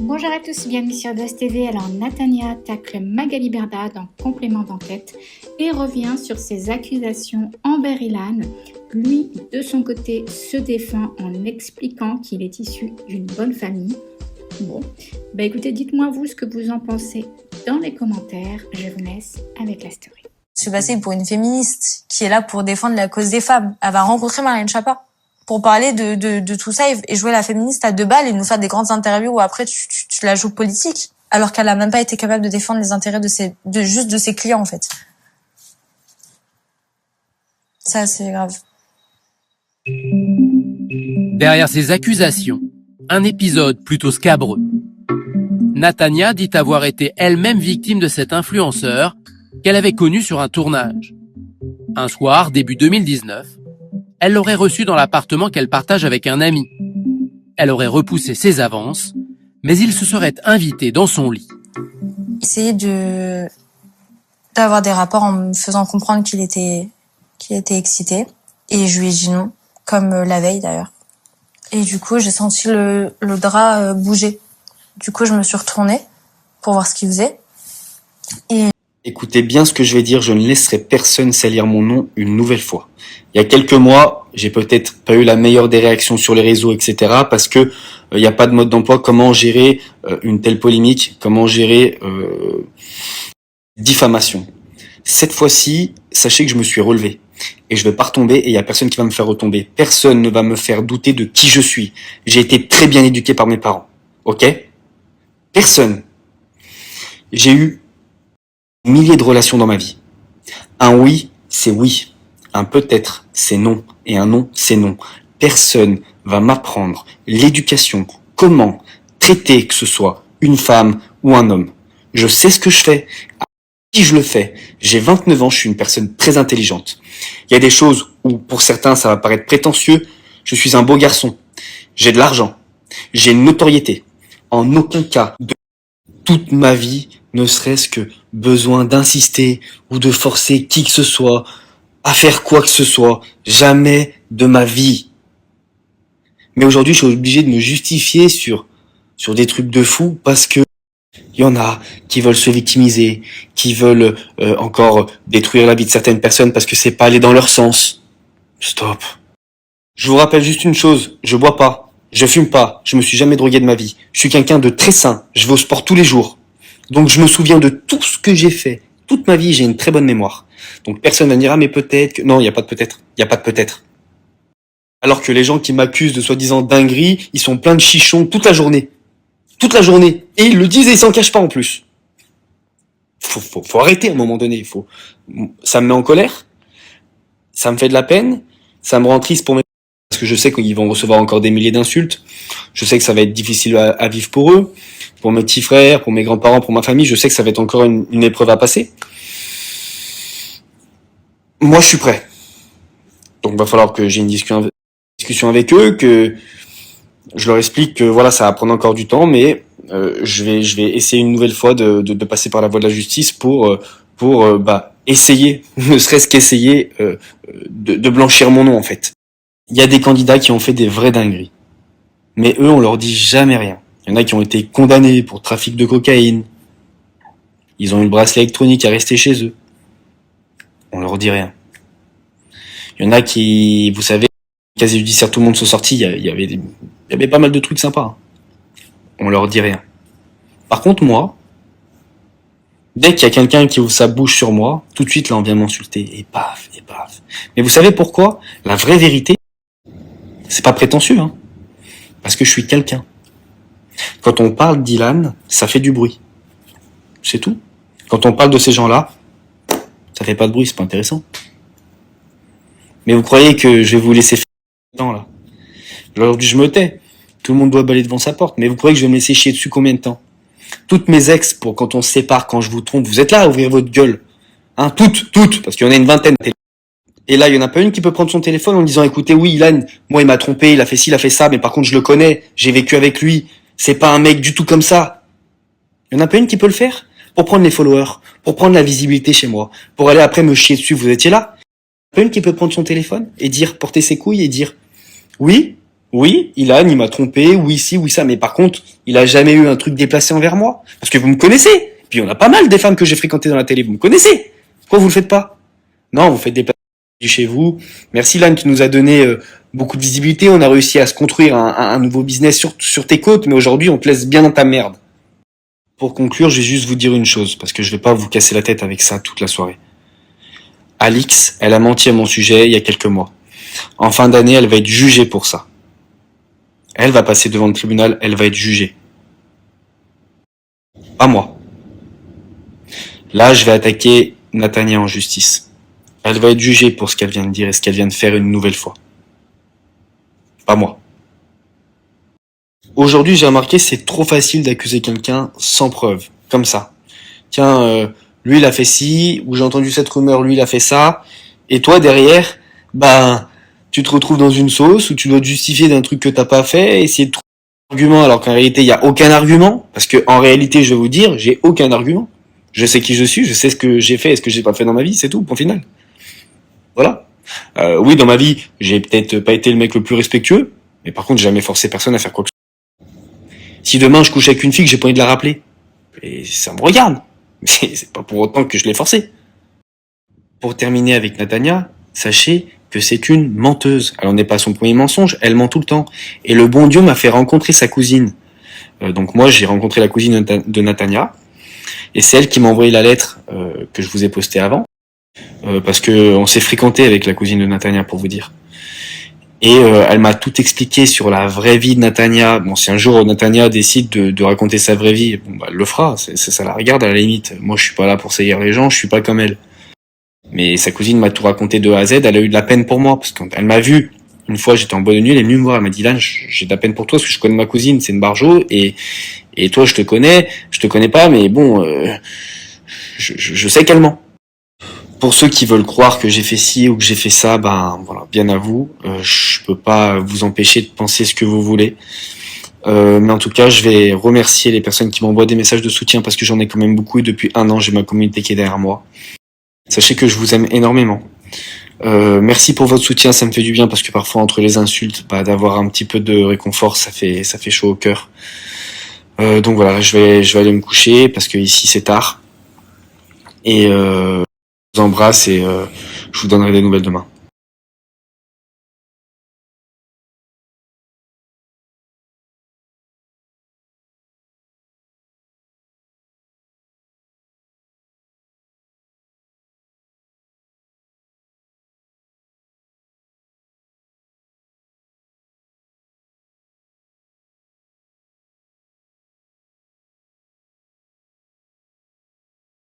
Bonjour à tous, bienvenue sur DOS TV. Alors Natania tacle Magali Berda dans Complément d'enquête et revient sur ses accusations envers Ilan. Lui, de son côté, se défend en expliquant qu'il est issu d'une bonne famille. Bon, écoutez, dites-moi vous ce que vous en pensez dans les commentaires. Je vous laisse avec la story. Je suis passée pour une féministe qui est là pour défendre la cause des femmes. Elle va rencontrer Marlène Schiappa pour parler de tout ça et jouer la féministe à deux balles et nous faire des grandes interviews où après tu la joues politique, alors qu'elle a même pas été capable de défendre les intérêts de ses clients en fait. Ça c'est grave. Derrière ces accusations, un épisode plutôt scabreux. Natania dit avoir été elle-même victime de cet influenceur qu'elle avait connu sur un tournage. Un soir, début 2019, elle l'aurait reçu dans l'appartement qu'elle partage avec un ami. Elle aurait repoussé ses avances, mais il se serait invité dans son lit. Essayer d'avoir des rapports en me faisant comprendre qu'il était excité. Et je lui ai dit non, comme la veille d'ailleurs. Et du coup, j'ai senti le drap bouger. Du coup, je me suis retournée pour voir ce qu'il faisait. Écoutez bien ce que je vais dire, je ne laisserai personne salir mon nom une nouvelle fois. Il y a quelques mois, j'ai peut-être pas eu la meilleure des réactions sur les réseaux, etc. parce que il n'y a pas de mode d'emploi. Comment gérer une telle polémique? Comment gérer diffamation? Cette fois-ci, sachez que je me suis relevé. Et je vais pas retomber et il y a personne qui va me faire retomber. Personne ne va me faire douter de qui je suis. J'ai été très bien éduqué par mes parents. Ok? Personne. J'ai eu milliers de relations dans ma vie. Un oui, c'est oui. Un peut-être, c'est non. Et un non, c'est non. Personne va m'apprendre l'éducation, comment traiter que ce soit une femme ou un homme. Je sais ce que je fais, à qui je le fais. J'ai 29 ans, je suis une personne très intelligente. Il y a des choses où, pour certains, ça va paraître prétentieux. Je suis un beau garçon. J'ai de l'argent. J'ai une notoriété. En aucun cas de toute ma vie, ne serait-ce que besoin d'insister ou de forcer qui que ce soit à faire quoi que ce soit. Jamais de ma vie. Mais aujourd'hui, je suis obligé de me justifier sur des trucs de fou parce que il y en a qui veulent se victimiser, qui veulent encore détruire la vie de certaines personnes parce que c'est pas aller dans leur sens. Stop. Je vous rappelle juste une chose, je bois pas, je fume pas, je me suis jamais drogué de ma vie. Je suis quelqu'un de très sain, je vais au sport tous les jours. Donc je me souviens de tout ce que j'ai fait. Toute ma vie, j'ai une très bonne mémoire. Donc personne va me dire, ah mais peut-être que... Non, il n'y a pas de peut-être. Il n'y a pas de peut-être. Alors que les gens qui m'accusent de soi-disant dinguerie, ils sont pleins de chichons toute la journée. Toute la journée. Et ils le disent et ils s'en cachent pas en plus. Faut arrêter à un moment donné. Ça me met en colère. Ça me fait de la peine. Ça me rend triste pour mes... Parce que je sais qu'ils vont recevoir encore des milliers d'insultes. Je sais que ça va être difficile à vivre pour eux. Pour mes petits frères, pour mes grands-parents, pour ma famille. Je sais que ça va être encore une épreuve à passer. Moi, je suis prêt. Donc, va falloir que j'ai une discussion avec eux, que je leur explique que voilà, ça va prendre encore du temps, mais je vais essayer une nouvelle fois de passer par la voie de la justice pour essayer, ne serait-ce qu'essayer de blanchir mon nom en fait. Il y a des candidats qui ont fait des vraies dingueries, mais eux, on leur dit jamais rien. Il y en a qui ont été condamnés pour trafic de cocaïne. Ils ont eu le bracelet électronique à rester chez eux. On leur dit rien. Il y en a qui, vous savez, quasi judiciaire, tout le monde se sortit, il y avait pas mal de trucs sympas. On leur dit rien. Par contre, moi, dès qu'il y a quelqu'un qui ouvre sa bouche sur moi, tout de suite, là, on vient m'insulter. Et paf, et paf. Mais vous savez pourquoi? La vraie vérité, c'est pas prétentieux, hein. Parce que je suis quelqu'un. Quand on parle d'Ilan, ça fait du bruit. C'est tout. Quand on parle de ces gens-là, ça fait pas de bruit, c'est pas intéressant. Mais vous croyez que je vais vous laisser faire temps là? Aujourd'hui, je me tais. Tout le monde doit balayer devant sa porte. Mais vous croyez que je vais me laisser chier dessus combien de temps? Toutes mes ex, pour quand on se sépare, quand je vous trompe, vous êtes là à ouvrir votre gueule. Hein, toutes, parce qu'il y en a une vingtaine. Et là, il y en a pas une qui peut prendre son téléphone en disant, écoutez, oui, Ilan, moi, il m'a trompé, il a fait ci, il a fait ça, mais par contre, je le connais, j'ai vécu avec lui. C'est pas un mec du tout comme ça. Il y en a pas une qui peut le faire? Pour prendre les followers, pour prendre la visibilité chez moi, pour aller après me chier dessus, vous étiez là? Il y en a pas une qui peut prendre son téléphone et dire, porter ses couilles et dire, oui, Oui, Ilan, il m'a trompé, oui, ci, oui, ça, mais par contre, il a jamais eu un truc déplacé envers moi. Parce que vous me connaissez. Puis on a pas mal des femmes que j'ai fréquentées dans la télé, vous me connaissez. Pourquoi vous le faites pas? Non, vous faites des chez vous. Merci Ilan, tu nous as donné beaucoup de visibilité, on a réussi à se construire un nouveau business sur tes côtes, mais aujourd'hui, on te laisse bien dans ta merde. Pour conclure, je vais juste vous dire une chose, parce que je vais pas vous casser la tête avec ça toute la soirée. Alix, elle a menti à mon sujet il y a quelques mois. En fin d'année, elle va être jugée pour ça. Elle va passer devant le tribunal, elle va être jugée. Pas moi. Là, je vais attaquer Natania en justice. Elle va être jugée pour ce qu'elle vient de dire et ce qu'elle vient de faire une nouvelle fois. Pas moi. Aujourd'hui, j'ai remarqué c'est trop facile d'accuser quelqu'un sans preuve, comme ça. Tiens, lui il a fait ci, ou j'ai entendu cette rumeur, lui il a fait ça, et toi derrière, tu te retrouves dans une sauce où tu dois te justifier d'un truc que t'as pas fait, essayer de trouver un argument alors qu'en réalité il y a aucun argument, parce que en réalité je vais vous dire, j'ai aucun argument. Je sais qui je suis, je sais ce que j'ai fait et ce que j'ai pas fait dans ma vie, c'est tout, point final. Voilà. Oui, dans ma vie, j'ai peut-être pas été le mec le plus respectueux, mais par contre j'ai jamais forcé personne à faire quoi que ce soit. Si demain je couche avec une fille que j'ai pas envie de la rappeler, et ça me regarde, mais c'est pas pour autant que je l'ai forcé. Pour terminer avec Natania, sachez que c'est une menteuse. Elle n'en est pas son premier mensonge, elle ment tout le temps. Et le bon Dieu m'a fait rencontrer sa cousine. Donc moi, j'ai rencontré la cousine de Natania, et c'est elle qui m'a envoyé la lettre que je vous ai postée avant, parce que on s'est fréquenté avec la cousine de Natania, pour vous dire. Et elle m'a tout expliqué sur la vraie vie de Natania. Bon, si un jour Natania décide de raconter sa vraie vie, bon, elle le fera, ça la regarde à la limite. Moi, je suis pas là pour saillir les gens, je suis pas comme elle. Mais sa cousine m'a tout raconté de A à Z, elle a eu de la peine pour moi, parce qu'elle m'a vu, une fois j'étais en bonne nuit, elle est venue me voir, elle m'a dit, Lan, j'ai de la peine pour toi, parce que je connais ma cousine, c'est une barjo, et toi je te connais pas, mais bon, je sais qu'elle ment. Pour ceux qui veulent croire que j'ai fait ci ou que j'ai fait ça, voilà, bien à vous, je peux pas vous empêcher de penser ce que vous voulez. Mais en tout cas, je vais remercier les personnes qui m'envoient des messages de soutien, parce que j'en ai quand même beaucoup, et depuis 1 an, j'ai ma communauté qui est derrière moi. Sachez que je vous aime énormément. Merci pour votre soutien, ça me fait du bien parce que parfois entre les insultes, d'avoir un petit peu de réconfort, ça fait chaud au cœur. Donc voilà, je vais aller me coucher parce que ici c'est tard. Et je vous embrasse et je vous donnerai des nouvelles demain.